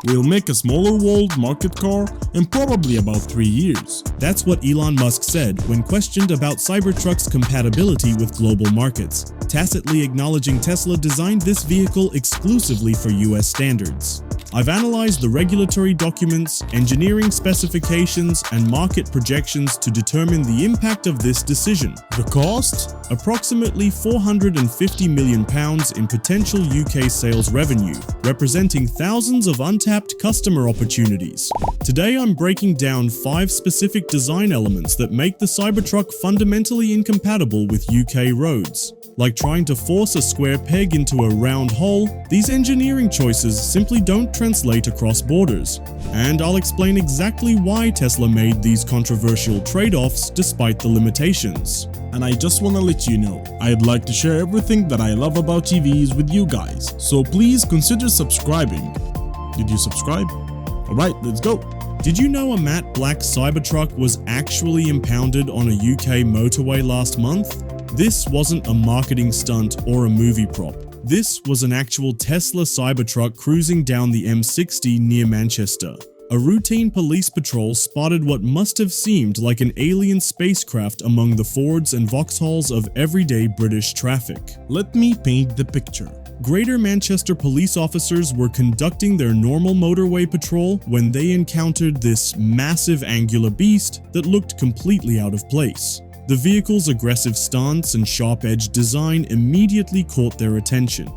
We'll make a smaller world market car in probably about 3 years. That's what Elon Musk said when questioned about Cybertruck's compatibility with global markets, tacitly acknowledging Tesla designed this vehicle exclusively for US standards. I've analyzed the regulatory documents, engineering specifications, and market projections to determine the impact of this decision. The cost? Approximately £450 million in potential UK sales revenue, representing thousands of untapped customer opportunities. Today I'm breaking down 5 specific design elements that make the Cybertruck fundamentally incompatible with UK roads. Like trying to force a square peg into a round hole, these engineering choices simply don't translate across borders. And I'll explain exactly why Tesla made these controversial trade-offs despite the limitations. And I just want to let you know, I'd like to share everything that I love about EVs with you guys, so please consider subscribing. Did you subscribe? Alright, let's go. Did you know a matte black Cybertruck was actually impounded on a UK motorway last month? This wasn't a marketing stunt or a movie prop. This was an actual Tesla Cybertruck cruising down the M60 near Manchester. A routine police patrol spotted what must have seemed like an alien spacecraft among the Fords and Vauxhalls of everyday British traffic. Let me paint the picture. Greater Manchester police officers were conducting their normal motorway patrol when they encountered this massive angular beast that looked completely out of place. The vehicle's aggressive stance and sharp-edged design immediately caught their attention.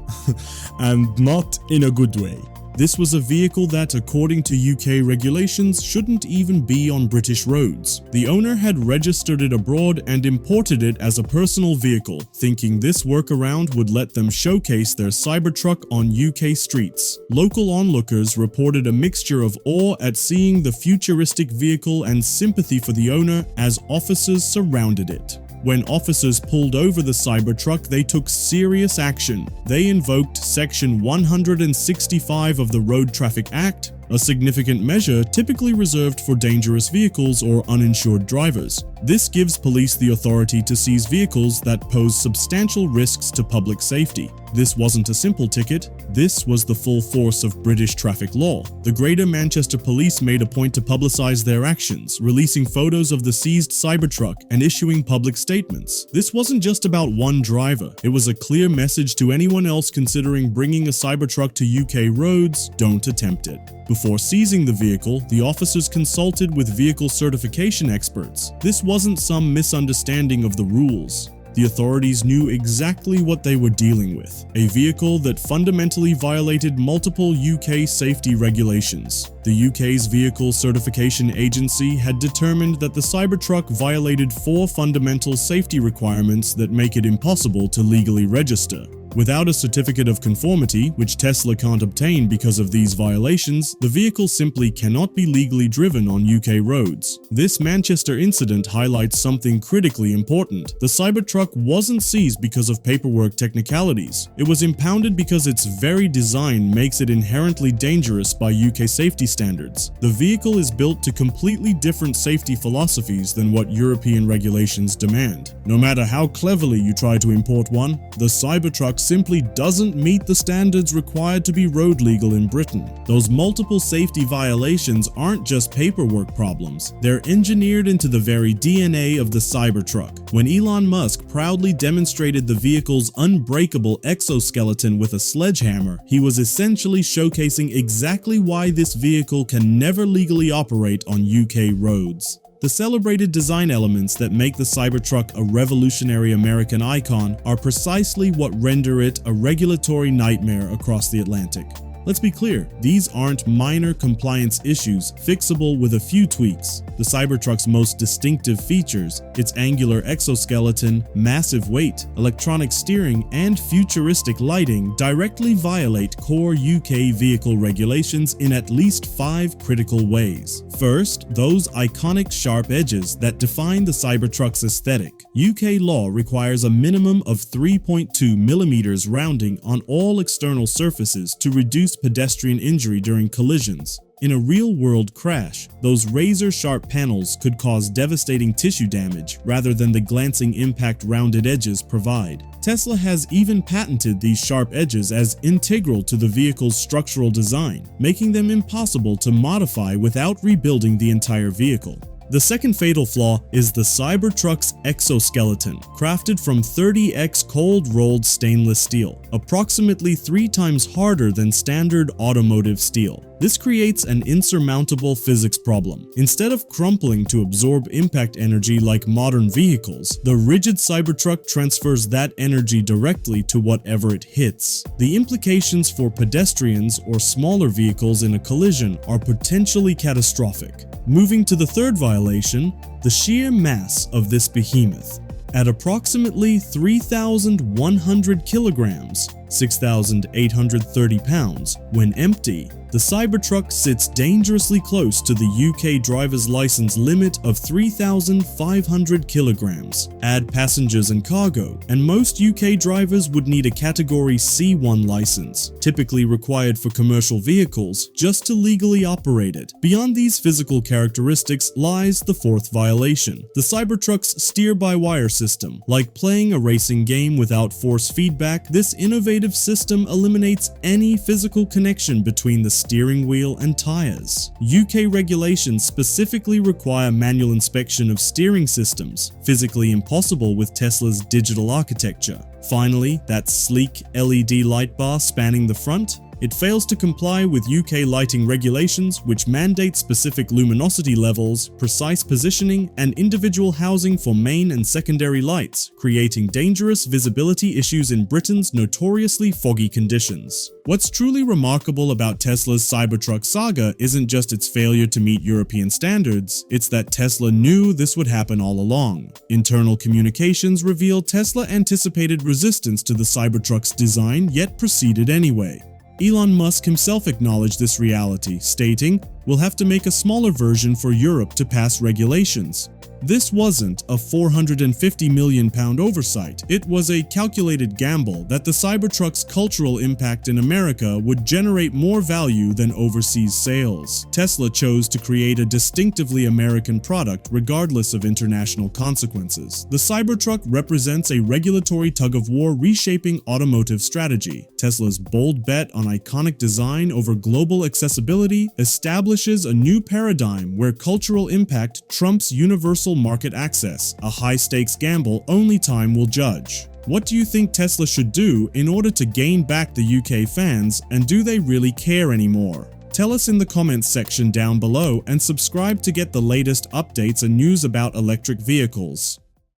And not in a good way. This was a vehicle that, according to UK regulations, shouldn't even be on British roads. The owner had registered it abroad and imported it as a personal vehicle, thinking this workaround would let them showcase their Cybertruck on UK streets. Local onlookers reported a mixture of awe at seeing the futuristic vehicle and sympathy for the owner as officers surrounded it. When officers pulled over the Cybertruck, they took serious action. They invoked Section 165 of the Road Traffic Act, a significant measure typically reserved for dangerous vehicles or uninsured drivers. This gives police the authority to seize vehicles that pose substantial risks to public safety. This wasn't a simple ticket, this was the full force of British traffic law. The Greater Manchester Police made a point to publicise their actions, releasing photos of the seized Cybertruck and issuing public statements. This wasn't just about one driver, it was a clear message to anyone else considering bringing a Cybertruck to UK roads: don't attempt it. Before seizing the vehicle, the officers consulted with vehicle certification experts. This wasn't some misunderstanding of the rules. The authorities knew exactly what they were dealing with, a vehicle that fundamentally violated multiple UK safety regulations. The UK's Vehicle Certification Agency had determined that the Cybertruck violated 4 fundamental safety requirements that make it impossible to legally register. Without a certificate of conformity, which Tesla can't obtain because of these violations, the vehicle simply cannot be legally driven on UK roads. This Manchester incident highlights something critically important. The Cybertruck wasn't seized because of paperwork technicalities. It was impounded because its very design makes it inherently dangerous by UK safety standards. The vehicle is built to completely different safety philosophies than what European regulations demand. No matter how cleverly you try to import one, the Cybertruck simply doesn't meet the standards required to be road legal in Britain. Those multiple safety violations aren't just paperwork problems, they're engineered into the very DNA of the Cybertruck. When Elon Musk proudly demonstrated the vehicle's unbreakable exoskeleton with a sledgehammer, he was essentially showcasing exactly why this vehicle can never legally operate on UK roads. The celebrated design elements that make the Cybertruck a revolutionary American icon are precisely what render it a regulatory nightmare across the Atlantic. Let's be clear, these aren't minor compliance issues fixable with a few tweaks. The Cybertruck's most distinctive features, its angular exoskeleton, massive weight, electronic steering, and futuristic lighting directly violate core UK vehicle regulations in at least 5 critical ways. First, those iconic sharp edges that define the Cybertruck's aesthetic. UK law requires a minimum of 3.2 millimeters rounding on all external surfaces to reduce pedestrian injury during collisions. In a real-world crash, those razor-sharp panels could cause devastating tissue damage rather than the glancing impact rounded edges provide. Tesla has even patented these sharp edges as integral to the vehicle's structural design, making them impossible to modify without rebuilding the entire vehicle. The second fatal flaw is the Cybertruck's exoskeleton, crafted from 30x cold-rolled stainless steel, approximately 3 times harder than standard automotive steel. This creates an insurmountable physics problem. Instead of crumpling to absorb impact energy like modern vehicles, the rigid Cybertruck transfers that energy directly to whatever it hits. The implications for pedestrians or smaller vehicles in a collision are potentially catastrophic. Moving to the third violation, the sheer mass of this behemoth. At approximately 3,100 kilograms, 6,830 pounds, when empty, the Cybertruck sits dangerously close to the UK driver's license limit of 3,500 kilograms. Add passengers and cargo, and most UK drivers would need a Category C1 license, typically required for commercial vehicles, just to legally operate it. Beyond these physical characteristics lies the fourth violation, the Cybertruck's steer-by-wire system. Like playing a racing game without force feedback, this innovative system eliminates any physical connection between the steering wheel and tires. UK regulations specifically require manual inspection of steering systems, physically impossible with Tesla's digital architecture. Finally, that sleek LED light bar spanning the front. It fails to comply with UK lighting regulations, which mandate specific luminosity levels, precise positioning, and individual housing for main and secondary lights, creating dangerous visibility issues in Britain's notoriously foggy conditions. What's truly remarkable about Tesla's Cybertruck saga isn't just its failure to meet European standards, it's that Tesla knew this would happen all along. Internal communications reveal Tesla anticipated resistance to the Cybertruck's design, yet proceeded anyway. Elon Musk himself acknowledged this reality, stating, "We'll have to make a smaller version for Europe to pass regulations." This wasn't a £450 million oversight. It was a calculated gamble that the Cybertruck's cultural impact in America would generate more value than overseas sales. Tesla chose to create a distinctively American product regardless of international consequences. The Cybertruck represents a regulatory tug-of-war reshaping automotive strategy. Tesla's bold bet on iconic design over global accessibility establishes a new paradigm where cultural impact trumps universal market access, a high-stakes gamble only time will judge. What do you think Tesla should do in order to gain back the UK fans, and do they really care anymore? Tell us in the comments section down below and subscribe to get the latest updates and news about electric vehicles.